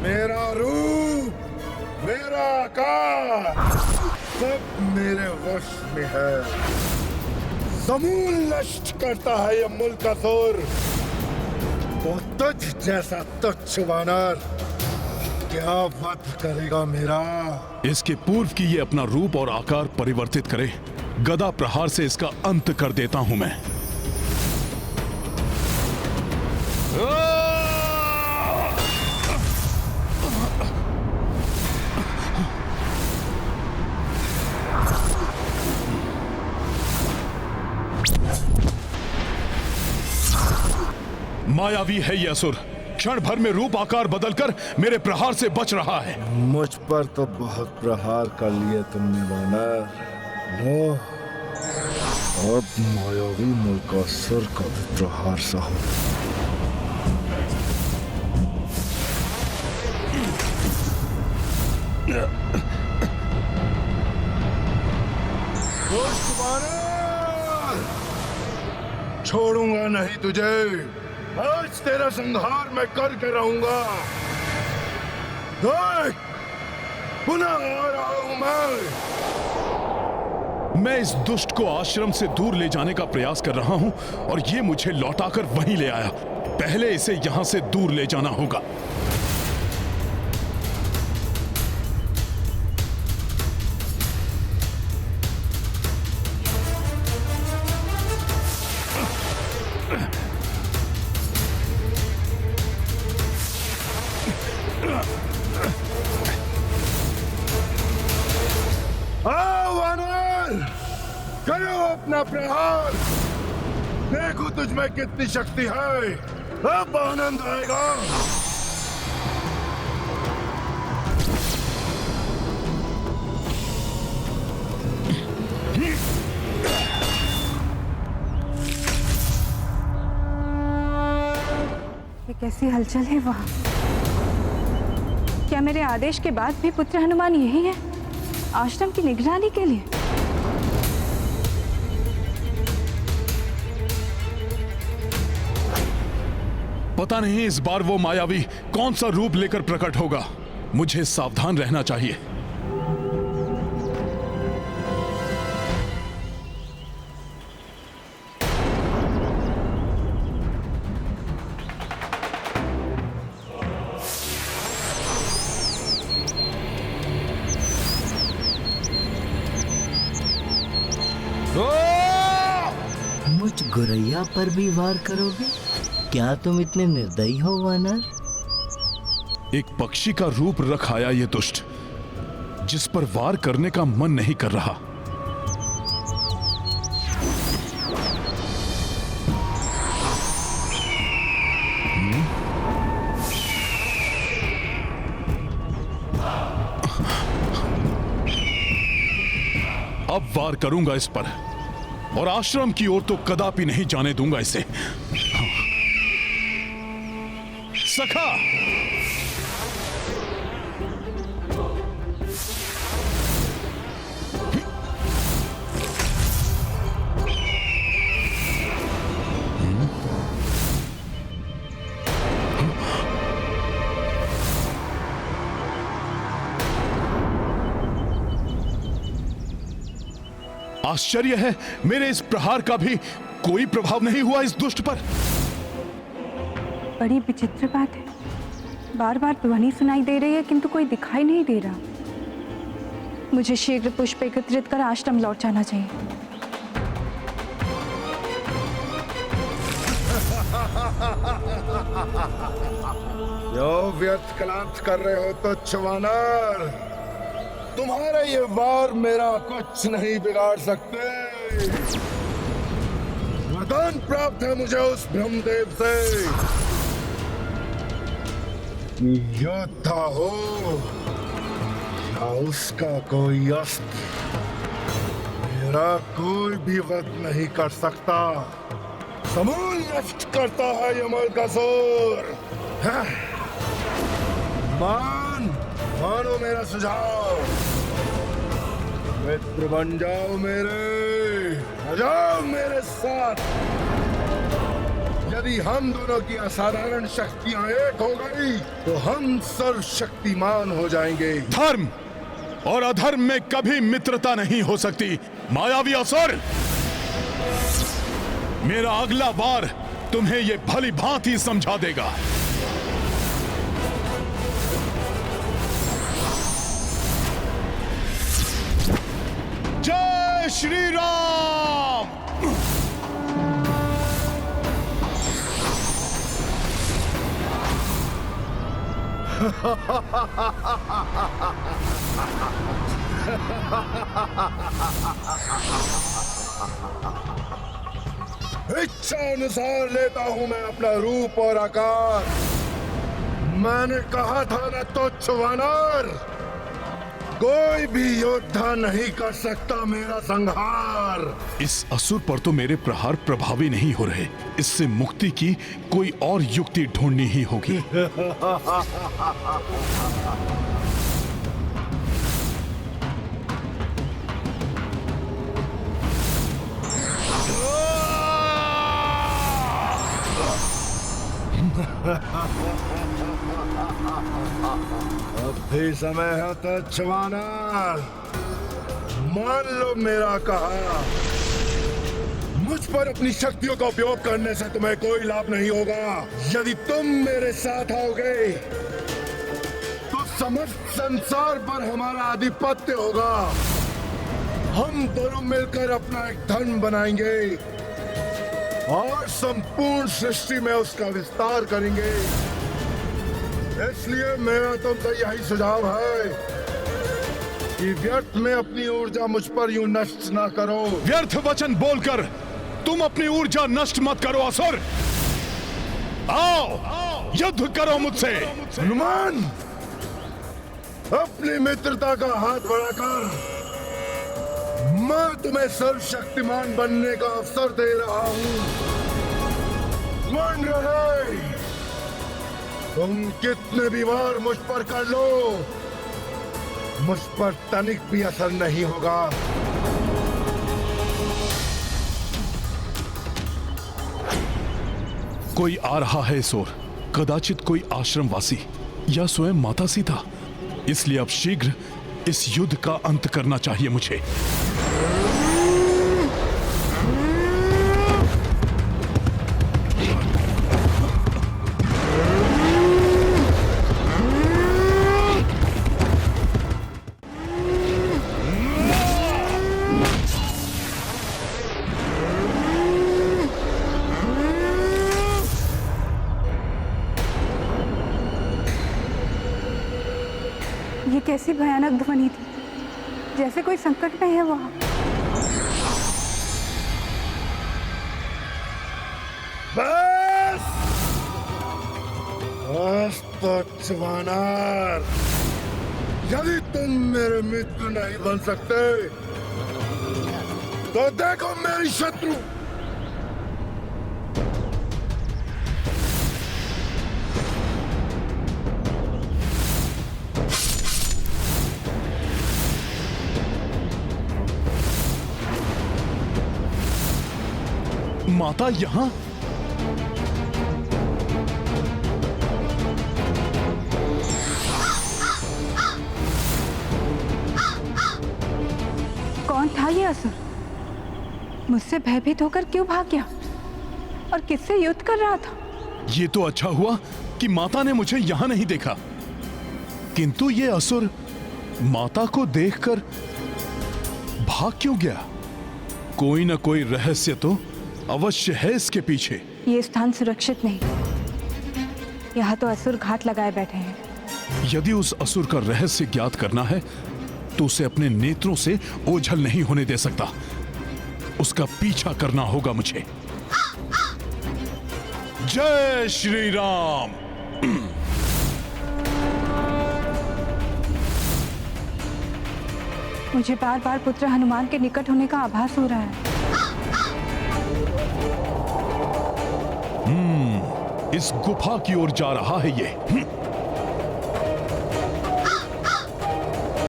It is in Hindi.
मेरा रूप, मेरा आकार सब मेरे वश में है। समूल नष्ट करता है ये मुल्कासुर। वो तुझ जैसा तुच्छ वानर क्या वध करेगा मेरा? इसके पूर्व की ये अपना रूप और आकार परिवर्तित करे, गदा प्रहार से इसका अंत कर देता हूं मैं। मायावी है यह असुर, क्षण भर में रूप आकार बदलकर मेरे प्रहार से बच रहा है। मुझ पर तो बहुत प्रहार कर लिए तुमने वानर। लो, अब मायावी मुल्कासुर का भी प्रहार सहो। दुष्ट वानर, छोड़ूंगा नहीं तुझे। आज तेरा संहार मैं करके रहूंगा। देख, पुनः आ रहा हूं मैं इस दुष्ट को आश्रम से दूर ले जाने का प्रयास कर रहा हूं और ये मुझे लौटाकर वहीं ले आया। पहले इसे यहां से दूर ले जाना होगा। करो अपना प्रहार। देखो तुझ में कितनी शक्ति है। अब आनंद आएगा। ये कैसी हलचल है वहाँ? क्या मेरे आदेश के बाद भी पुत्र हनुमान यही है आश्रम की निगरानी के लिए? पता नहीं इस बार वो मायावी कौन सा रूप लेकर प्रकट होगा। मुझे सावधान रहना चाहिए। मुझ गोरैया पर भी वार करोगे? क्या तुम इतने निर्दयी हो वानर? एक पक्षी का रूप रख आया ये दुष्ट, जिस पर वार करने का मन नहीं कर रहा। अब वार करूंगा इस पर और आश्रम की ओर तो कदापि नहीं जाने दूंगा इसे। सखा, आश्चर्य है, मेरे इस प्रहार का भी कोई प्रभाव नहीं हुआ इस दुष्ट पर। बड़ी विचित्र बात है। बार बार ध्वनि सुनाई दे रही है किंतु कोई दिखाई नहीं दे रहा। मुझे शीघ्र पुष्प एकत्रित कर आश्रम लौट जाना चाहिए। क्यों व्यर्थ कलांत कर रहे हो तुच्छ वानर? तुम्हारे ये वार मेरा कुछ नहीं बिगाड़ सकते। वरदान प्राप्त है मुझे उस ब्रह्मदेव से। योद्धा हो या उसका कोई अस्त्र, मेरा कोई भी वध नहीं कर सकता। समूल नष्ट करता है ये मुल्कासुर। मानो मेरा सुझाव। मित्र बन जाओ मेरे, आ जाओ मेरे साथ। यदि हम दोनों की असाधारण शक्तियां एक हो गई तो हम सर्वशक्तिमान हो जाएंगे। धर्म और अधर्म में कभी मित्रता नहीं हो सकती मायावी असुर। मेरा अगला वार तुम्हें यह भली भांति समझा देगा। जय श्री राम। इच्छा अनुसार लेता हूं मैं अपना रूप और आकार। मैंने कहा था ना तुच्छ वानर, कोई भी योद्धा नहीं कर सकता मेरा संहार। इस असुर पर तो मेरे प्रहार प्रभावी नहीं हो रहे। इससे मुक्ति की कोई और युक्ति ढूंढनी ही होगी। अब भी समय है तुच्छ वानर, मान लो मेरा कहा। मुझ पर अपनी शक्तियों का उपयोग करने से तुम्हें कोई लाभ नहीं होगा। यदि तुम मेरे साथ आओगे तो समस्त संसार पर हमारा आधिपत्य होगा। हम दोनों मिलकर अपना एक धन बनाएंगे और संपूर्ण सृष्टि में उसका विस्तार करेंगे। इसलिए मेरा तुमसे यही सुझाव है कि व्यर्थ में अपनी ऊर्जा मुझ पर यूं नष्ट ना करो। व्यर्थ वचन बोलकर तुम अपनी ऊर्जा नष्ट मत करो असुर। आओ युद्ध करो मुझसे। हनुमान, अपनी मित्रता का हाथ बढ़ाकर मैं तुम्हें सर्वशक्तिमान बनने का अवसर दे रहा हूं। मन रहे, तुम कितने भी वार मुझ पर कर लो, मुझ पर तनिक भी असर नहीं होगा। कोई आ रहा है इस ओर, कदाचित कोई आश्रमवासी या स्वयं माता सीता। इसलिए अब शीघ्र इस युद्ध का अंत करना चाहिए मुझे। ये कैसी भयानक ध्वनि थी, जैसे कोई संकट में है वहां। बस बस तुच्छ वानर, यदि तुम मेरे मित्र नहीं बन सकते तो देखो मेरी शत्रु। माता यहां? कौन था ये असुर? मुझसे भयभीत होकर क्यों भाग गया और किससे युद्ध कर रहा था? ये तो अच्छा हुआ कि माता ने मुझे यहां नहीं देखा, किंतु ये असुर माता को देखकर भाग क्यों गया? कोई ना कोई रहस्य तो अवश्य है इसके पीछे। ये स्थान सुरक्षित नहीं, यहाँ तो असुर घात लगाए बैठे हैं। यदि उस असुर का रहस्य ज्ञात करना है तो उसे अपने नेत्रों से ओझल नहीं होने दे सकता। उसका पीछा करना होगा मुझे। जय श्री राम। मुझे बार बार पुत्र हनुमान के निकट होने का आभास हो रहा है। इस गुफा की ओर जा रहा है ये।